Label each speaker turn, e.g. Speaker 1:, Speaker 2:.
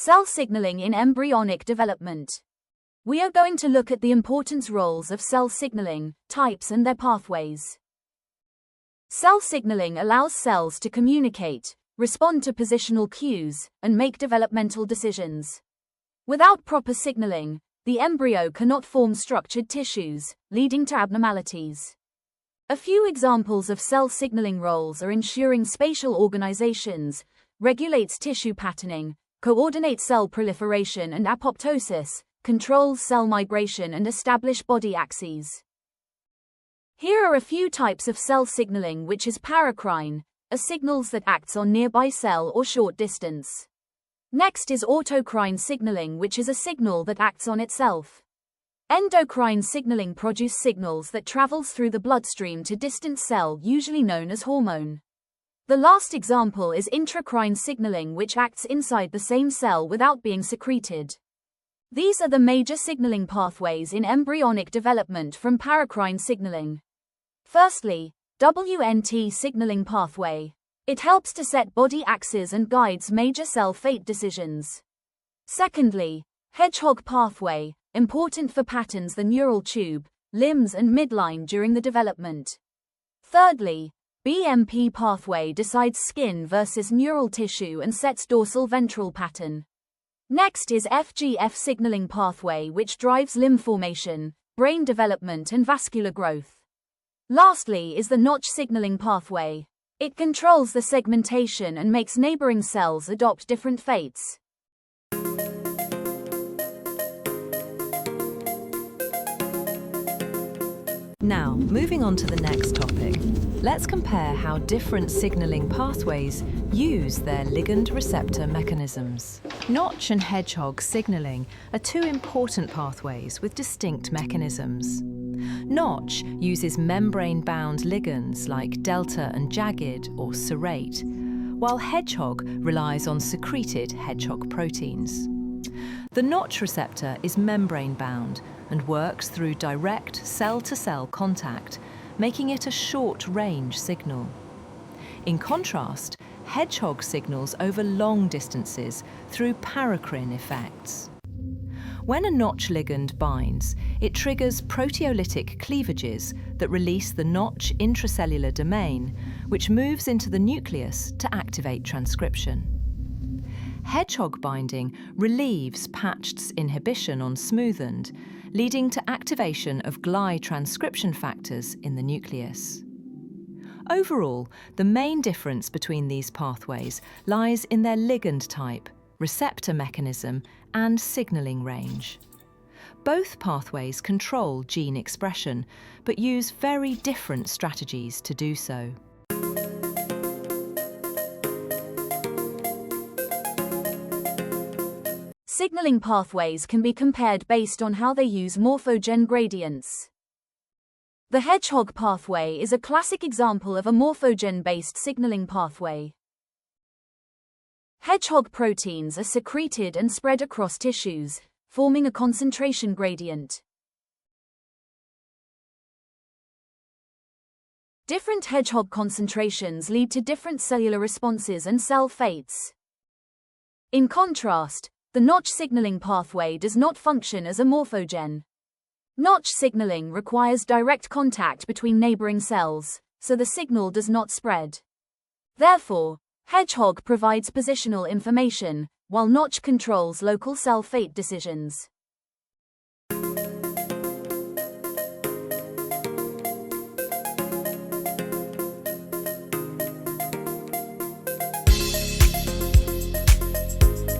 Speaker 1: Cell signaling in embryonic development. We are going to look at the important roles of cell signaling, types and their pathways. Cell signaling allows cells to communicate, respond to positional cues, and make developmental decisions. Without proper signaling, the embryo cannot form structured tissues, leading to abnormalities. A few examples of cell signaling roles are ensuring spatial organizations, regulates tissue patterning, coordinates cell proliferation and apoptosis, controls cell migration and establish body axes. Here are a few types of cell signaling, which is paracrine, a signals that acts on nearby cell or short distance. Next is autocrine signaling, which is a signal that acts on itself. Endocrine signaling produce signals that travels through the bloodstream to distant cell, usually known as hormone. The last example is intracrine signaling, which acts inside the same cell without being secreted. These are the major signaling pathways in embryonic development from paracrine signaling. Firstly, WNT signaling pathway. It helps to set body axes and guides major cell fate decisions. Secondly, hedgehog pathway, important for patterns the neural tube, limbs and midline during the development. Thirdly, BMP pathway decides skin versus neural tissue and sets dorsal ventral pattern. Next is FGF signaling pathway, which drives limb formation, brain development and vascular growth. Lastly is the Notch signaling pathway. It controls the segmentation and makes neighboring cells adopt different fates.
Speaker 2: Now, moving on to the next topic, let's compare how different signaling pathways use their ligand-receptor mechanisms. Notch and hedgehog signaling are two important pathways with distinct mechanisms. Notch uses membrane-bound ligands like delta and jagged or serrate, while hedgehog relies on secreted hedgehog proteins. The Notch receptor is membrane-bound and works through direct cell-to-cell contact, making it a short-range signal. In contrast, hedgehog signals over long distances through paracrine effects. When a Notch ligand binds, it triggers proteolytic cleavages that release the Notch intracellular domain, which moves into the nucleus to activate transcription. Hedgehog binding relieves patchd's inhibition on smooth end, leading to activation of GLI transcription factors in the nucleus. Overall, the main difference between these pathways lies in their ligand type, receptor mechanism, and signaling range. Both pathways control gene expression, but use very different strategies to do so.
Speaker 1: Signaling pathways can be compared based on how they use morphogen gradients. The hedgehog pathway is a classic example of a morphogen-based signaling pathway. Hedgehog proteins are secreted and spread across tissues, forming a concentration gradient. Different hedgehog concentrations lead to different cellular responses and cell fates. In contrast, the Notch signaling pathway does not function as a morphogen. Notch signaling requires direct contact between neighboring cells, so the signal does not spread. Therefore, hedgehog provides positional information, while Notch controls local cell fate decisions.